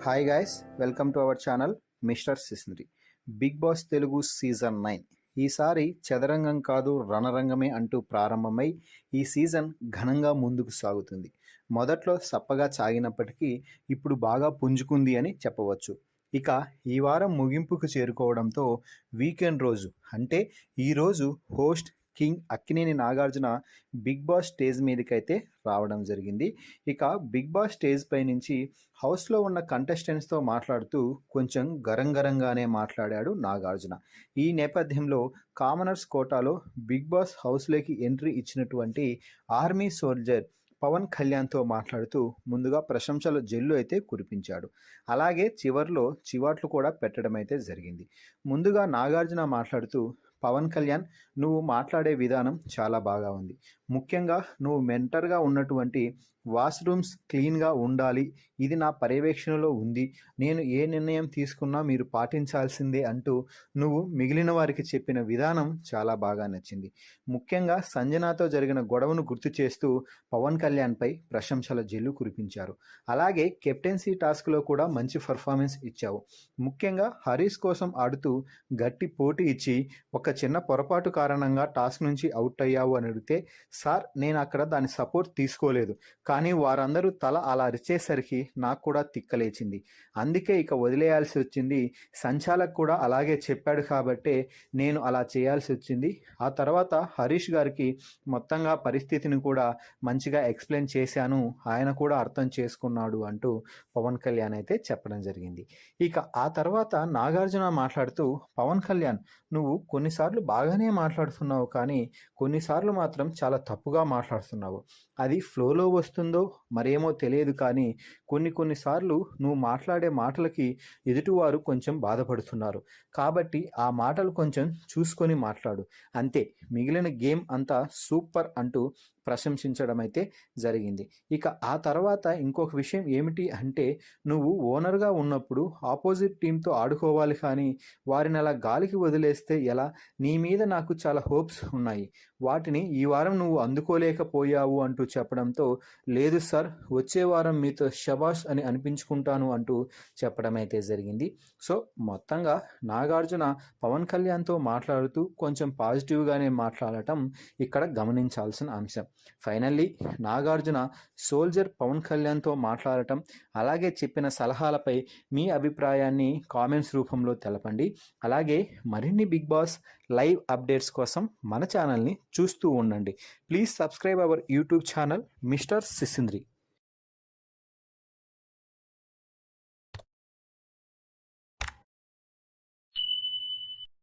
Hi guys, welcome to our channel mister Sisindri. Bigg Boss Telugu season 9 ఈసారి చదరంగం కాదు రణరంగమే అంటూ ప్రారంభమై ఈ సీజన్ ఘనంగా ముందుకు సాగుతుంది. మొదట్లో సప్పగా సాగినప్పటికీ ఇప్పుడు బాగా పుంజుకుంది అని చెప్పవచ్చు. ఇక ఈ వారం ముగింపుకు చేరుకోవడంతో వీకెండ్ రోజు అంటే ఈరోజు host king Akkineni Nagarjuna Bigg Boss stage మీదకైతే రావడం జరిగింది. ఇక బిగ్ బాస్ స్టేజ్ పై నుంచి హౌస్లో ఉన్న కంటెస్టెంట్స్తో మాట్లాడుతూ కొంచెం గరంగరంగానే మాట్లాడాడు నాగార్జున. ఈ నేపథ్యంలో కామనర్స్ కోటాలో బిగ్ బాస్ హౌస్లోకి ఎంట్రీ ఇచ్చినటువంటి ఆర్మీ సోల్జర్ పవన్ కళ్యాణ్తో మాట్లాడుతూ ముందుగా ప్రశంసల జల్లు అయితే కురిపించాడు. అలాగే చివర్లో చివాట్లు కూడా పెట్టడం అయితే జరిగింది. ముందుగా నాగార్జున మాట్లాడుతూ, పవన్ కళ్యాణ్, నువ్వు మాట్లాడే విధానం చాలా బాగా ఉంది. ముఖ్యంగా నువ్వు మెంటర్గా ఉన్నటువంటి వాష్రూమ్స్ క్లీన్గా ఉండాలి, ఇది నా పర్యవేక్షణలో ఉంది, నేను ఏ నిర్ణయం తీసుకున్నా మీరు పాటించాల్సిందే అంటూ నువ్వు మిగిలిన వారికి చెప్పిన విధానం చాలా బాగా నచ్చింది. ముఖ్యంగా సంజనాతో జరిగిన గొడవను గుర్తు చేస్తూ పవన్ కళ్యాణ్పై ప్రశంసల జల్లు కురిపించారు. అలాగే కెప్టెన్సీ టాస్క్లో కూడా మంచి పర్ఫార్మెన్స్ ఇచ్చావు. ముఖ్యంగా హరీష్ కోసం ఆడుతూ గట్టి పోటీ ఇచ్చి ఒక చిన్న పొరపాటు కారణంగా టాస్క్ నుంచి అవుట్ అయ్యావు అని అడిగితే, సార్ నేను అక్కడ దాని సపోర్ట్ తీసుకోలేదు, కానీ వారందరూ తల అలా అరిచేసరికి నాకు కూడా తిక్కలేచింది, అందుకే ఇక వదిలేయాల్సి వచ్చింది. సంచాలక్ కూడా అలాగే చెప్పాడు కాబట్టే నేను అలా చేయాల్సి వచ్చింది. ఆ తర్వాత హరీష్ గారికి మొత్తంగా పరిస్థితిని కూడా మంచిగా ఎక్స్ప్లెయిన్ చేశాను, ఆయన కూడా అర్థం చేసుకున్నాడు అంటూ పవన్ కళ్యాణ్ అయితే చెప్పడం జరిగింది. ఇక ఆ తర్వాత నాగార్జున మాట్లాడుతూ, పవన్ కళ్యాణ్, నువ్వు కొన్నిసార్లు బాగానే మాట్లాడుతున్నావు, కానీ కొన్నిసార్లు మాత్రం చాలా తప్పుగా మాట్లాడుతున్నావు. అది ఫ్లోలో వస్తుందో మరేమో తెలియదు, కానీ కొన్నిసార్లు నువ్వు మాట్లాడే మాటలకి ఎదుటివారు కొంచెం బాధపడుతున్నారు. కాబట్టి ఆ మాటలు కొంచెం చూసుకొని మాట్లాడు, అంతే, మిగిలిన గేమ్ అంతా సూపర్ అంటూ ప్రశంసించడం అయితే జరిగింది. ఇక ఆ తర్వాత ఇంకొక విషయం ఏమిటి అంటే, నువ్వు ఓనర్గా ఉన్నప్పుడు ఆపోజిట్ టీంతో ఆడుకోవాలి, కానీ వారిని అలా గాలికి వదిలేస్తే ఎలా? నీ మీద నాకు చాలా హోప్స్ ఉన్నాయి, వాటిని ఈ వారం నువ్వు అందుకోలేకపోయావు అంటూ చెప్పడంతో, లేదు సార్, వచ్చే వారం మీతో శబాష్ అని అనిపించుకుంటాను అంటూ చెప్పడం అయితే జరిగింది. సో మొత్తంగా నాగార్జున పవన్ కళ్యాణ్తో మాట్లాడుతూ కొంచెం పాజిటివ్గానే మాట్లాడటం ఇక్కడ గమనించాల్సిన అంశం. ఫైనల్లీ నాగార్జున సోల్జర్ పవన్ కళ్యాణ్తో మాట్లాడటం, అలాగే చెప్పిన సలహాలపై మీ అభిప్రాయాన్ని కామెంట్స్ రూపంలో తెలపండి. అలాగే మరిన్ని బిగ్ బాస్ లైవ్ అప్డేట్స్ కోసం మన ఛానల్ని చూస్తూ ఉండండి. Please subscribe our YouTube channel mister సిసింద్రి.